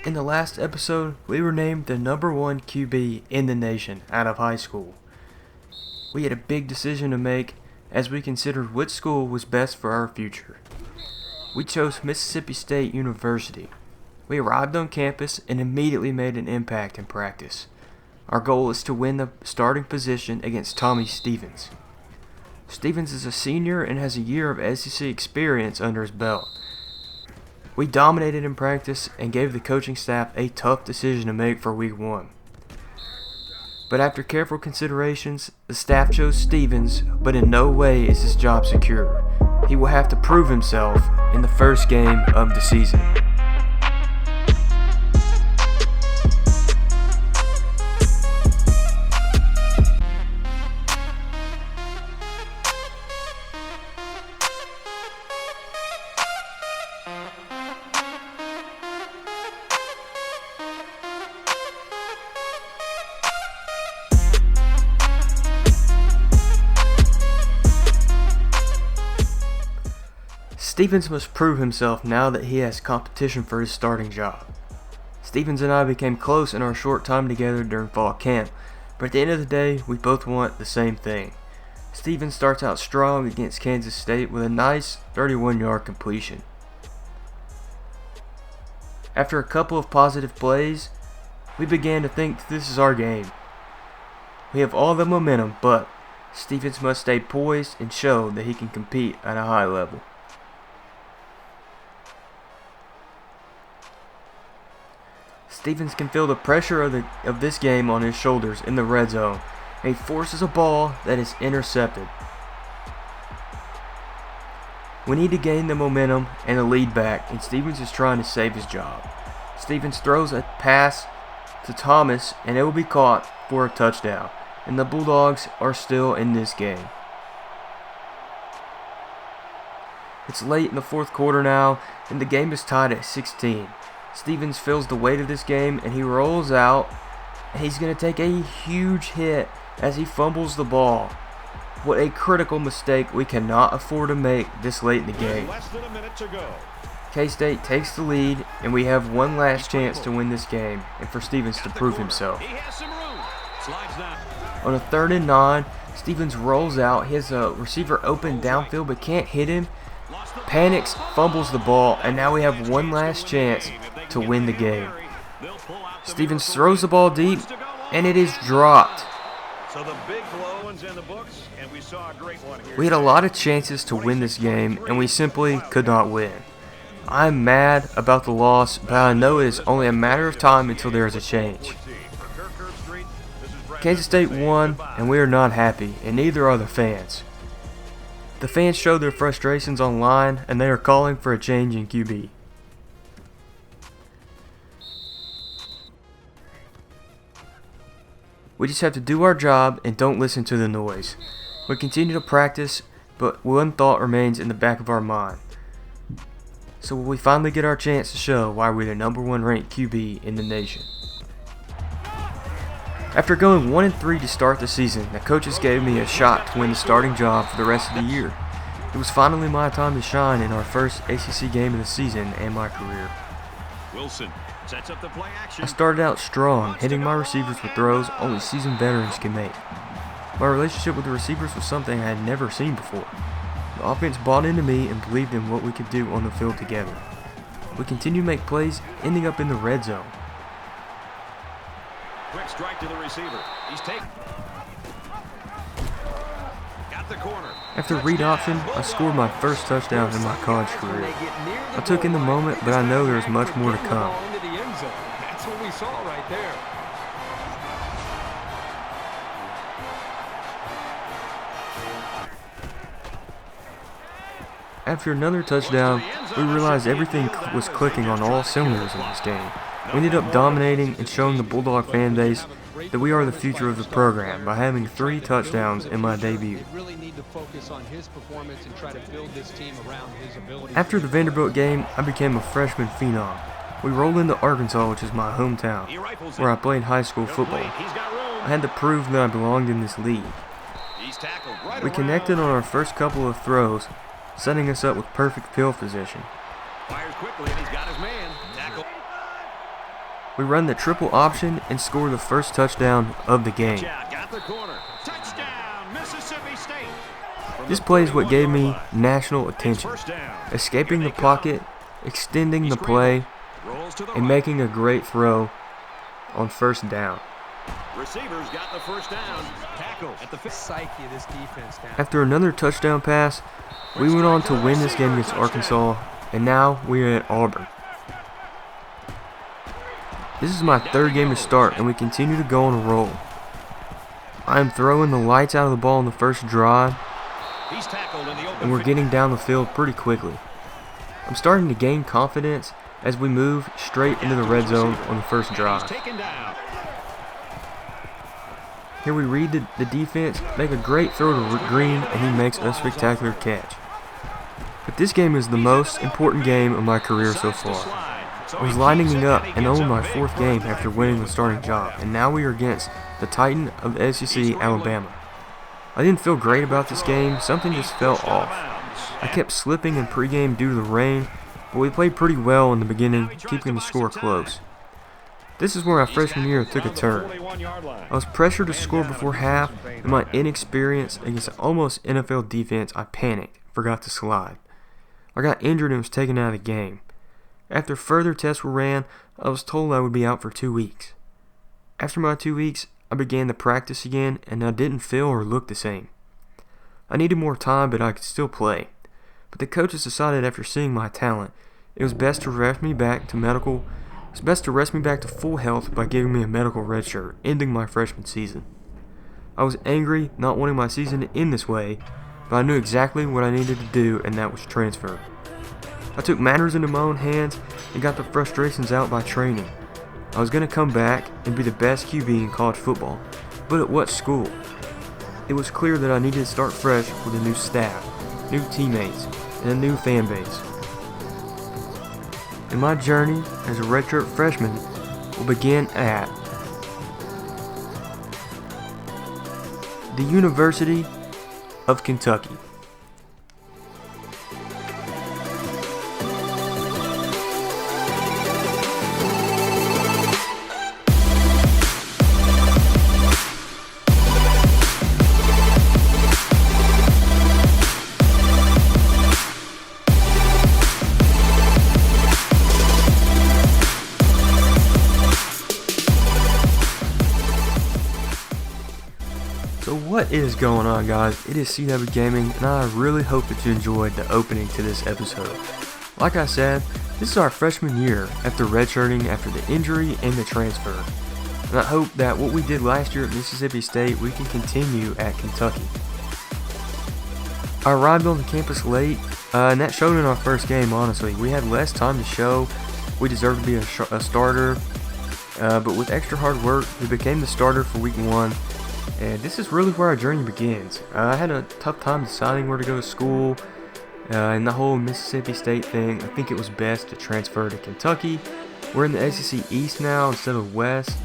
In the last episode, we were named the #1 QB in the nation out of high school. We had a big decision to make as we considered which school was best for our future. We chose Mississippi State University. We arrived on campus and immediately made an impact in practice. Our goal is to win the starting position against Tommy Stevens. Stevens is a senior and has a year of SEC experience under his belt. We dominated in practice and gave the coaching staff a tough decision to make for week 1. But after careful considerations, the staff chose Stevens, but in no way is his job secure. He will have to prove himself in the first game of the season. Stevens must prove himself now that he has competition for his starting job. Stevens and I became close in our short time together during fall camp, but at the end of the day, we both want the same thing. Stevens starts out strong against Kansas State with a nice 31-yard completion. After a couple of positive plays, we began to think this is our game. We have all the momentum, but Stevens must stay poised and show that he can compete at a high level. Stevens can feel the pressure of this game on his shoulders in the red zone, and he forces a ball that is intercepted. We need to gain the momentum and a lead back, and Stevens is trying to save his job. Stevens throws a pass to Thomas, and it will be caught for a touchdown, and the Bulldogs are still in this game. It's late in the fourth quarter now, and the game is tied at 16. Stevens feels the weight of this game and he rolls out, and he's going to take a huge hit as he fumbles the ball. What a critical mistake we cannot afford to make this late in the game. K-State takes the lead, and we have one last chance to win this game and for Stevens to prove himself. On a 3rd and 9, Stevens rolls out. He has a receiver open downfield but can't hit him. Panics, fumbles the ball, and now we have one last chance to win the game. Stevens throws the ball deep, and it is dropped. We had a lot of chances to win this game, and we simply could not win. I'm mad about the loss, but I know it is only a matter of time until there is a change. Kansas State won, and we are not happy, and neither are the fans. The fans showed their frustrations online, and they are calling for a change in QB. We just have to do our job and don't listen to the noise. We continue to practice, but one thought remains in the back of our mind. So will we finally get our chance to show why we're the #1 ranked QB in the nation? After going 1-3 to start the season, the coaches gave me a shot to win the starting job for the rest of the year. It was finally my time to shine in our first ACC game of the season and my career. Wilson sets up the play action. I started out strong, hitting my receivers with throws only seasoned veterans can make. My relationship with the receivers was something I had never seen before. The offense bought into me and believed in what we could do on the field together. We continued to make plays, ending up in the red zone. Quick strike to the receiver. He's taken. Got the corner. After read option, I scored my first touchdown in my college career. I took in the moment, but I know there is much more to come. That's what we saw right there. After another touchdown, we realized everything was clicking on all cylinders in this game. We ended up dominating and showing the Bulldog fan base that we are the future of the program by having 3 touchdowns in my debut. After the Vanderbilt game, I became a freshman phenom. We rolled into Arkansas, which is my hometown, where I played high school football. I had to prove that I belonged in this league. We connected on our first couple of throws, setting us up with perfect field position. Fires quickly, and he's got his man. Tackle. We run the triple option and score the first touchdown of the game. Got the corner. Touchdown, Mississippi State. This play is what gave me national attention. Escaping the pocket, extending the play, and making a great throw on first down. Receivers got the first down. Tackle at the Psyche of this defense down. After another touchdown pass, we went on to win this game against Arkansas, and now we are at Auburn. This is my third game to start, and we continue to go on a roll. I am throwing the lights out of the ball in the first drive, He's tackled in the open and we're getting down the field pretty quickly. I'm starting to gain confidence as we move straight into the red zone on the first drive. taken down. Here we read the defense, make a great throw to Green, and he makes a spectacular catch. But this game is the most important game of my career so far. I was lining up and only my fourth game after winning the starting job, and now we are against the Titan of the SEC, Alabama. I didn't feel great about this game, something just felt off. I kept slipping in pregame due to the rain, but we played pretty well in the beginning, keeping the score close. This is where my freshman year took a turn. I was pressured to score before half, and my inexperience against an almost NFL defense, I panicked, forgot to slide. I got injured and was taken out of the game. After further tests were ran, I was told I would be out for 2 weeks. After my 2 weeks, I began to practice again, and I didn't feel or look the same. I needed more time, but I could still play. But the coaches decided after seeing my talent, it was best to rest me back to full health by giving me a medical redshirt, ending my freshman season. I was angry, not wanting my season to end this way, but I knew exactly what I needed to do, and that was transfer. I took matters into my own hands and got the frustrations out by training. I was going to come back and be the best QB in college football, but at what school? It was clear that I needed to start fresh with a new staff, new teammates, and a new fan base. And my journey as a redshirt freshman will begin at the University of Kentucky. So what is going on, guys? It is CWGaming, and I really hope that you enjoyed the opening to this episode. Like I said, this is our freshman year after redshirting after the injury and the transfer. And I hope that what we did last year at Mississippi State, we can continue at Kentucky. I arrived on the campus late, and that showed in our first game, honestly. We had less time to show. We deserved to be a starter, but with extra hard work, we became the starter for week 1. And this is really where our journey begins. I had a tough time deciding where to go to school, and the whole Mississippi State thing. I think it was best to transfer to Kentucky. We're in the SEC East now instead of West.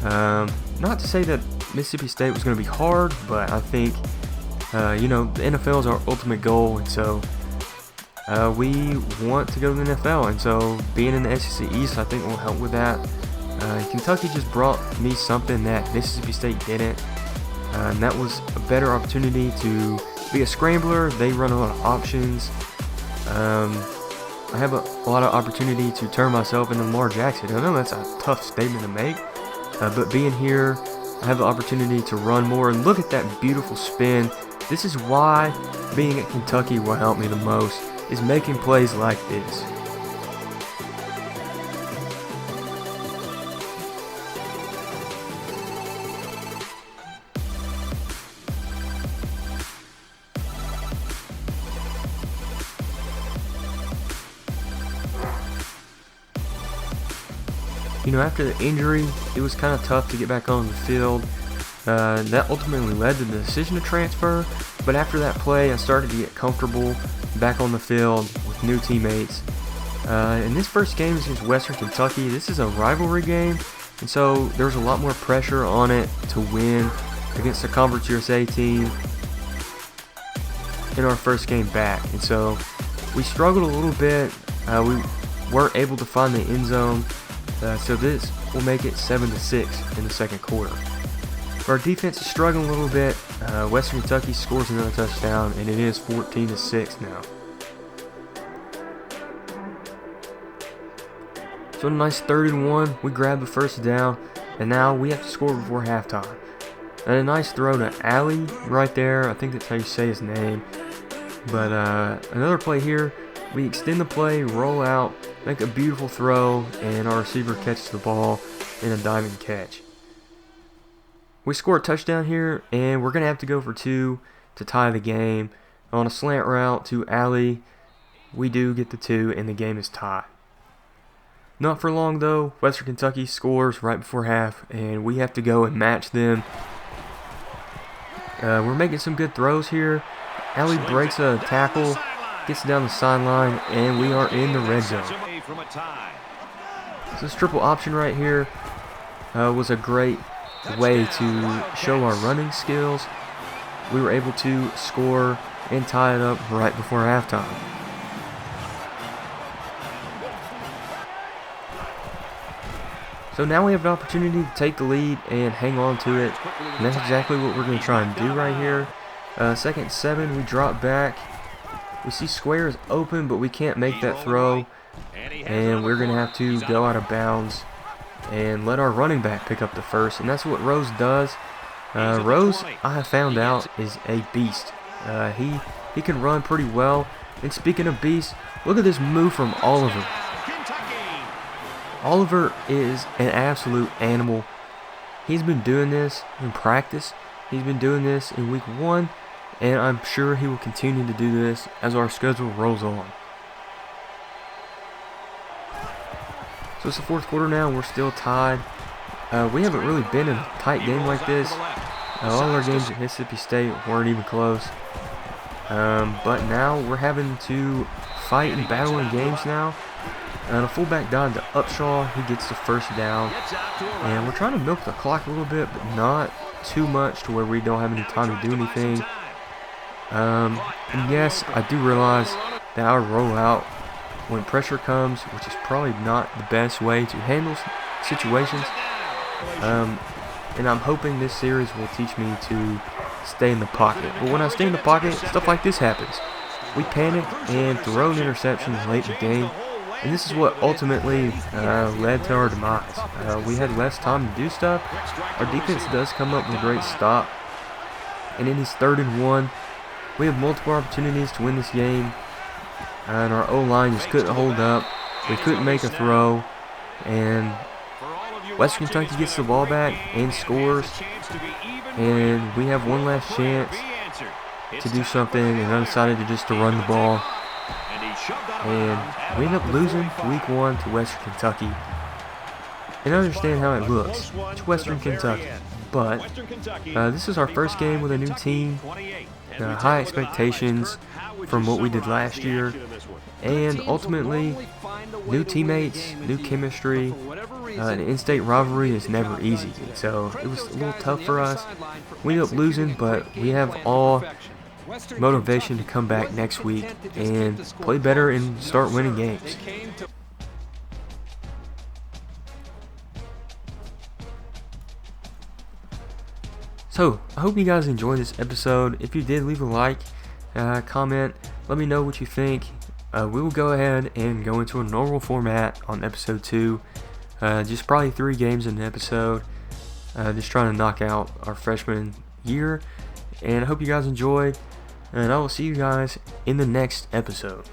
Not to say that Mississippi State was going to be hard, but I think, the NFL is our ultimate goal, and so we want to go to the NFL, and so being in the SEC East, I think, will help with that. Kentucky just brought me something that Mississippi State didn't. And that was a better opportunity to be a scrambler. They run a lot of options. I have a lot of opportunity to turn myself into Lamar Jackson. I know that's a tough statement to make, but being here, I have the opportunity to run more. And look at that beautiful spin. This is why being at Kentucky will help me the most, is making plays like this. After the injury, it was kind of tough to get back on the field. That ultimately led to the decision to transfer, but after that play, I started to get comfortable back on the field with new teammates. And this first game is against Western Kentucky. This is a rivalry game, and so there's a lot more pressure on it to win against the Conference USA team in our first game back. And so we struggled a little bit. We weren't able to find the end zone. So this will make it 7-6 in the second quarter. Our defense is struggling a little bit. Western Kentucky scores another touchdown, and it is 14-6 now. So a nice 3rd-and-1. We grab the first down, and now we have to score before halftime. And a nice throw to Alley right there. I think that's how you say his name. But another play here. We extend the play, roll out, make a beautiful throw, and our receiver catches the ball in a diving catch. We score a touchdown here, and we're going to have to go for 2 to tie the game. On a slant route to Alley, we do get the 2, and the game is tied. Not for long, though. Western Kentucky scores right before half, and we have to go and match them. We're making some good throws here. Alley breaks a tackle, gets down the sideline, and we are in the red zone. So this triple option right here was a great way to show our running skills. We were able to score and tie it up right before halftime. So now we have an opportunity to take the lead and hang on to it, and that's exactly what we're going to try and do right here. 2nd and 7, we drop back. We see Square is open, but we can't make that throw, and we're going to have to go out of bounds and let our running back pick up the first, and that's what Rose does. Rose, I have found out, is a beast. He can run pretty well, and speaking of beast, look at this move from Oliver. Oliver is an absolute animal. He's been doing this in practice. He's been doing this in week 1, and I'm sure he will continue to do this as our schedule rolls on. So it's the 4th quarter now, we're still tied. We haven't really been in a tight game like this. All our games at Mississippi State weren't even close. But now we're having to fight and battle in games now. And a fullback down to Upshaw, he gets the first down. And we're trying to milk the clock a little bit, but not too much to where we don't have any time to do anything. And yes, I do realize that our rollout, when pressure comes, which is probably not the best way to handle situations. And I'm hoping this series will teach me to stay in the pocket. But when I stay in the pocket, stuff like this happens. We panic and throw an interception late in the game. And this is what ultimately led to our demise. We had less time to do stuff. Our defense does come up with a great stop. And in this 3rd and 1, we have multiple opportunities to win this game. And our O-line just couldn't hold up. We couldn't make a throw. And Western Kentucky gets the ball back and scores. And we have one last chance to do something. And I decided to run the ball. And we end up losing week 1 to Western Kentucky. And I understand how it looks. It's Western Kentucky. But this is our first game with a new team. High expectations from what we did last year. And ultimately, new teammates, new chemistry. An in-state rivalry is never easy. So it was a little tough for us. We ended up losing, but we have all motivation to come back next week and play better and start winning games. So, I hope you guys enjoyed this episode. If you did, leave a like, comment, let me know what you think. We will go ahead and go into a normal format on episode 2. Just probably 3 games in an episode. Just trying to knock out our freshman year. And I hope you guys enjoyed. And I will see you guys in the next episode.